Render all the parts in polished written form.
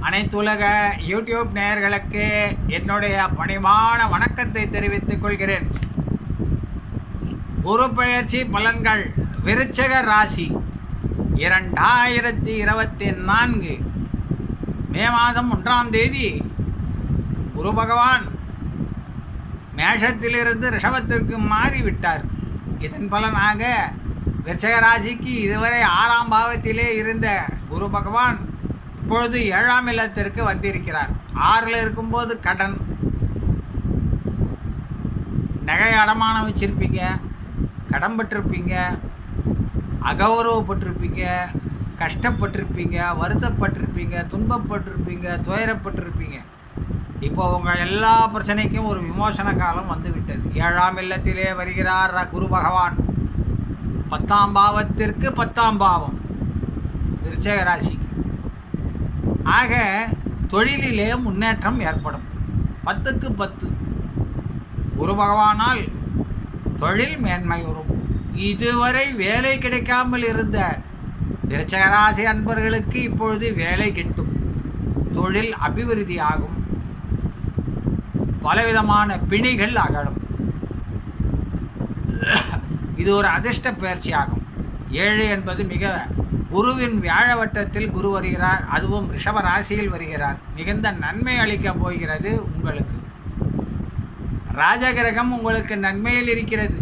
அனைத்துலக யூடியூப் நேயர்களுக்கு என்னுடைய பணிவான வணக்கத்தை தெரிவித்துக் கொள்கிறேன். குரு பெயர்ச்சி பலன்கள் விருச்சிக ராசி 2024 மே மாதம் 1ஆம் தேதி குரு பகவான் மேஷத்திலிருந்து ரிஷபத்திற்கு மாறிவிட்டார். இதன் பலனாக விருச்சிக ராசிக்கு இதுவரை 6ஆம் பாவத்திலே இருந்த குரு பகவான் இப்பொழுது 7ஆம் இல்லத்திற்கு வந்திருக்கிறார். 6ல் இருக்கும்போது கடன், நகை அடமானம் வச்சுருப்பீங்க, கடன் பட்டிருப்பீங்க, அகௌரவப்பட்டிருப்பீங்க, கஷ்டப்பட்டிருப்பீங்க, வருத்தப்பட்டிருப்பீங்க, துன்பப்பட்டிருப்பீங்க, துயரப்பட்டிருப்பீங்க. இப்போ உங்கள் எல்லா பிரச்சனைக்கும் ஒரு விமோசன காலம் வந்துவிட்டது. 7ஆம் இல்லத்திலே வருகிறார் குரு பகவான். 10ஆம் பாவத்திற்கு 10ஆம் பாவம் விருச்சிக ராசிக்கு. ஆக தொழிலிலே முன்னேற்றம் ஏற்படும். 10க்கு 10 குரு பகவானால் தொழில் மேன்மை வரும். இதுவரை வேலை கிடைக்காமல் இருந்த விருச்சிக ராசி அன்பர்களுக்கு இப்பொழுது வேலை கிட்டும். தொழில் அபிவிருத்தி ஆகும். பலவிதமான பிணிகள் அகலும். இது ஒரு அதிர்ஷ்ட பயிற்சி ஆகும். 7 என்பது மிக குருவின் வியாழ வட்டத்தில் குரு வருகிறார், அதுவும் ரிஷப ராசியில் வருகிறார். மிகுந்த நன்மை அளிக்கப் போகிறது உங்களுக்கு. ராஜகிரகம் உங்களுக்கு நன்மையில் இருக்கிறது.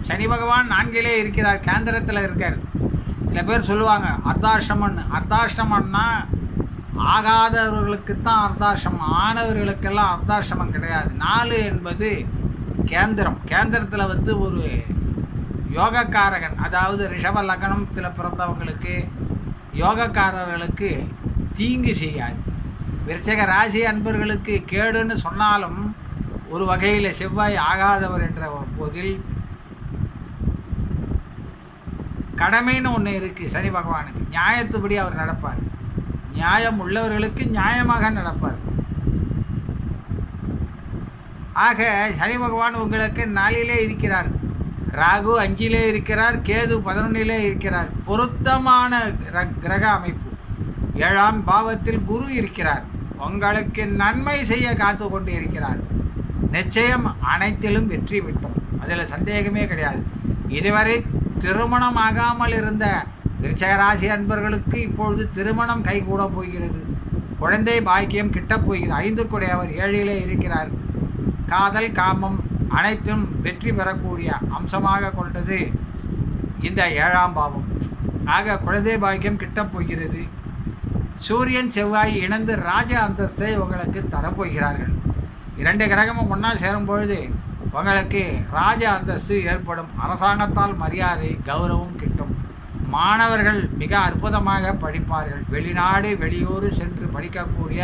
சனி பகவான் 4லே இருக்கிறார், கேந்திரத்தில் இருக்கார். சில பேர் சொல்லுவாங்க அர்த்தாஷ்டமன்னா ஆகாதவர்களுக்குத்தான் அர்த்தாஷ்டமம், ஆனவர்களுக்கெல்லாம் அர்த்தாஷ்டமம் கிடையாது. 4 என்பது கேந்திரத்தில் ஒரு யோகக்காரகன், அதாவது ரிஷப லக்னத்தில் பிறந்தவங்களுக்கு யோகக்காரர்களுக்கு தீங்கு செய்யாது. விருச்சிக ராசி அன்பர்களுக்கு கேடுன்னு சொன்னாலும் ஒரு வகையில் செவ்வாய் ஆகாதவர் என்ற போதில் கடமைன்னு ஒன்று இருக்குது. சனி பகவானுக்கு நியாயத்துப்படி அவர் நடப்பார். நியாயம் உள்ளவர்களுக்கு நியாயமாக நடப்பார். ஆக சனி பகவான் உங்களுக்கு 4லே இருக்கிறார். ராகு 5லே இருக்கிறார். கேது 11லே இருக்கிறார். பொருத்தமான கிரக அமைப்பு. 7ஆம் பாவத்தில் குரு இருக்கிறார். உங்களுக்கு நன்மை செய்ய காத்து கொண்டு இருக்கிறார். நிச்சயம் அனைத்திலும் வெற்றி விட்டோம், அதில் சந்தேகமே கிடையாது. இதுவரை திருமணம் ஆகாமல் இருந்த விருச்சிக ராசி அன்பர்களுக்கு இப்பொழுது திருமணம் கைகூட போகிறது. குழந்தை பாக்கியம் கிட்டப் போகிறது. 5 குடையவர் 7லே இருக்கிறார். காதல், காமம் அனைத்தும் வெற்றி பெறக்கூடிய அம்சமாக கொண்டது இந்த 7ஆம் பாவம். ஆக குழந்தை பாக்கியம் கிட்டப் போகிறது. சூரியன் செவ்வாய் இணைந்து ராஜ அந்தஸ்தை உங்களுக்கு தரப்போகிறார்கள். 2 கிரகமும் ஒன்றா சேரும்பொழுது உங்களுக்கு ராஜ அந்தஸ்து ஏற்படும். அரசாங்கத்தால் மரியாதை, கௌரவம் கிட்டும். மாணவர்கள் மிக அற்புதமாக படிப்பார்கள். வெளிநாடு வெளியூர் சென்று படிக்கக்கூடிய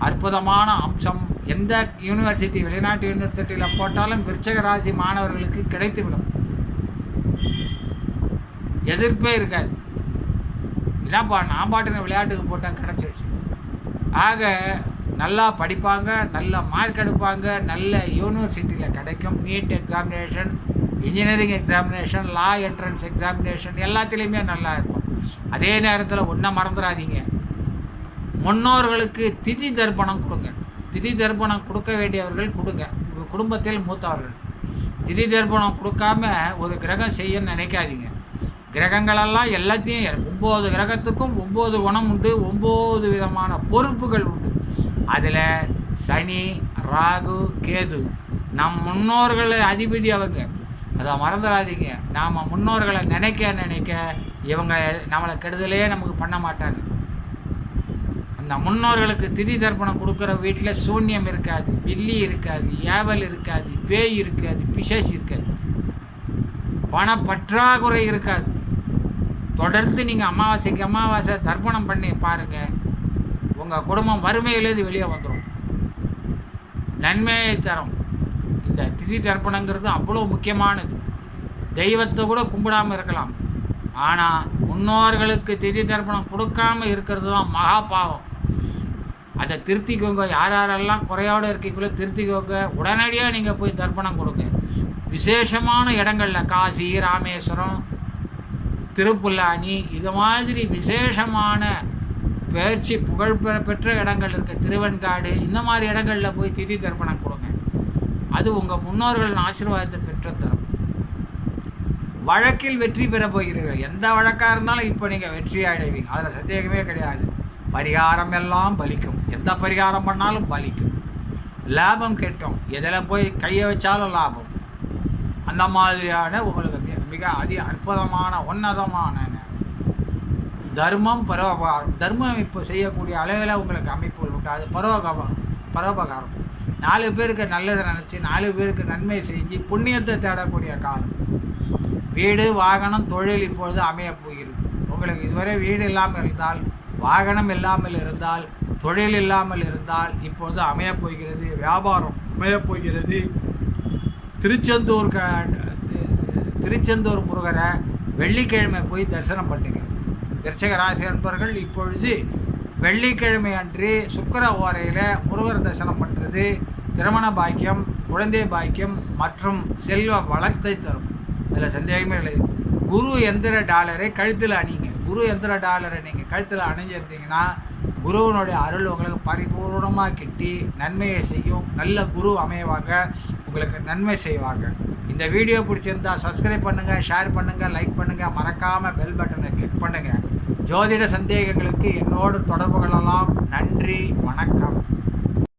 அற்புதமான அம்சம். எந்த யூனிவர்சிட்டி, வெளிநாட்டு யூனிவர்சிட்டியில் போட்டாலும் விருச்சிக ராசி மாணவர்களுக்கு கிடைத்துவிடும். எதிர்ப்பே இருக்காது. இல்லைப்பா நான் பாட்டுன்னு விளையாட்டுக்கு போட்டால் கிடச்சிடுச்சு. ஆக நல்லா படிப்பாங்க, நல்ல மார்க் எடுப்பாங்க, நல்ல யூனிவர்சிட்டியில் கிடைக்கும். NEET examination, engineering examination, law entrance examination எல்லாத்துலேயுமே நல்லா இருக்கும். அதே நேரத்தில் ஒன்றை மறந்துடாதீங்க, முன்னோர்களுக்கு திதி தர்ப்பணம் கொடுங்க. திதி தர்ப்பணம் கொடுக்க வேண்டியவர்கள் கொடுங்க. உங்கள் குடும்பத்தில் மூத்தவர்கள் திதி தர்ப்பணம் கொடுக்காம ஒரு கிரகம் செய்ய நினைக்காதீங்க. கிரகங்களெல்லாம் எல்லாத்தையும் 9 கிரகத்துக்கும் 9 குணம் உண்டு, 9 விதமான பொறுப்புகள் உண்டு. அதில் சனி, ராகு, கேது நம் முன்னோர்கள் அதிபதி அவங்க. அதை மறந்துடாதீங்க. நாம் முன்னோர்களை நினைக்க இவங்க நம்மளை கெடுதலே நமக்கு பண்ண மாட்டாங்க. அந்த முன்னோர்களுக்கு திதி தர்ப்பணம் கொடுக்குற வீட்டில் சூன்யம் இருக்காது, பில்லி இருக்காது, ஏவல் இருக்காது, பேய் இருக்காது, பிசாசு இருக்காது, பணப்பற்றாக்குறை இருக்காது. தொடர்ந்து நீங்கள் அமாவாசை தர்ப்பணம் பண்ணி பாருங்கள், உங்கள் குடும்பம் வறுமையிலேருந்து வெளியே வந்துடும். நன்மையை தரும். இந்த திதி தர்ப்பணங்கிறது அவ்வளோ முக்கியமானது. தெய்வத்தை கூட கும்பிடாமல் இருக்கலாம், ஆனால் முன்னோர்களுக்கு திதி தர்ப்பணம் கொடுக்காம இருக்கிறது தான் மகா பாவம். அதை திருத்திக்கோங்க. யாரெல்லாம் குறையோடு இருக்கீங்களோ திருத்திக்கோங்க. உடனடியாக நீங்கள் போய் தர்ப்பணம் கொடுங்க. விசேஷமான இடங்களில் காசி, ராமேஸ்வரம், திருப்புல்லானி இது மாதிரி விசேஷமான பெயர்ச்சி புகழ் பெற்ற இடங்கள் இருக்க திருவெண்காடு இந்த மாதிரி இடங்களில் போய் திதி தர்ப்பணம் கொடுங்க. அது உங்கள் முன்னோர்களின் ஆசீர்வாதத்தை பெற்று தரும். வழக்கில் வெற்றி பெற போகிறீர்கள். எந்த வழக்காக இருந்தாலும் இப்போ நீங்கள் வெற்றி அடைவீங்க, அதில் சந்தேகமே கிடையாது. பரிகாரம் எல்லாம் பலிக்கும். எந்த பரிகாரம் பண்ணாலும் பலிக்கும். லாபம் கேட்டோம், எதில் போய் கையை வச்சாலும் லாபம். அந்த மாதிரியான உங்களுக்கு மிக அற்புதமான உன்னதமான தர்மம் பரோபகாரம். தர்மம் இப்போ செய்யக்கூடிய அளவில் உங்களுக்கு அமைப்புகள் உண்டு. அது பரோபகாரம். 4 பேருக்கு நல்லதை நினச்சி 4 பேருக்கு நன்மை செஞ்சு புண்ணியத்தை தேடக்கூடிய காலம். வீடு வாகனம் தொழில் இப்பொழுது அமையப் போகிறது. உங்களுக்கு இதுவரை வீடு இல்லாமல் இருந்தால், வாகனம் இல்லாமல் இருந்தால், தொழில் இல்லாமல் இருந்தால் இப்பொழுது அமையப் போகிறது. வியாபாரம் அமையப் போகிறது. திருச்செந்தூர் முருகரை வெள்ளிக்கிழமை போய் தரிசனம் பண்ணுங்க. விருச்சிக ராசி நண்பர்கள் இப்பொழுது வெள்ளிக்கிழமை அன்று சுக்கிர ஓரையில் முருகர் தரிசனம் பண்ணுறது திருமண பாக்கியம், குழந்தை பாக்கியம் மற்றும் செல்வ வளத்தை தரும். அதில் சந்தேகமே இல்லை. குரு எந்திர டாலரை கழுத்தில் அணிங்க. குரு எந்திர டாலரை நீங்கள் கழுத்தில் அணிஞ்சிருந்தீங்கன்னா குருவனுடைய அருள் உங்களுக்கு பரிபூர்ணமாக கிட்டி நன்மையை செய்யும். நல்ல குரு அமைவாங்க, உங்களுக்கு நன்மை செய்வாங்க. இந்த வீடியோ பிடிச்சிருந்தால் சப்ஸ்கிரைப் பண்ணுங்கள், ஷேர் பண்ணுங்கள், லைக் பண்ணுங்கள், மறக்காமல் பெல் பட்டனை கிளிக் பண்ணுங்கள். ஜோதிட சந்தேகங்களுக்கு என்னோடு தொடர்பு கொள்ளலாம். நன்றி, வணக்கம்.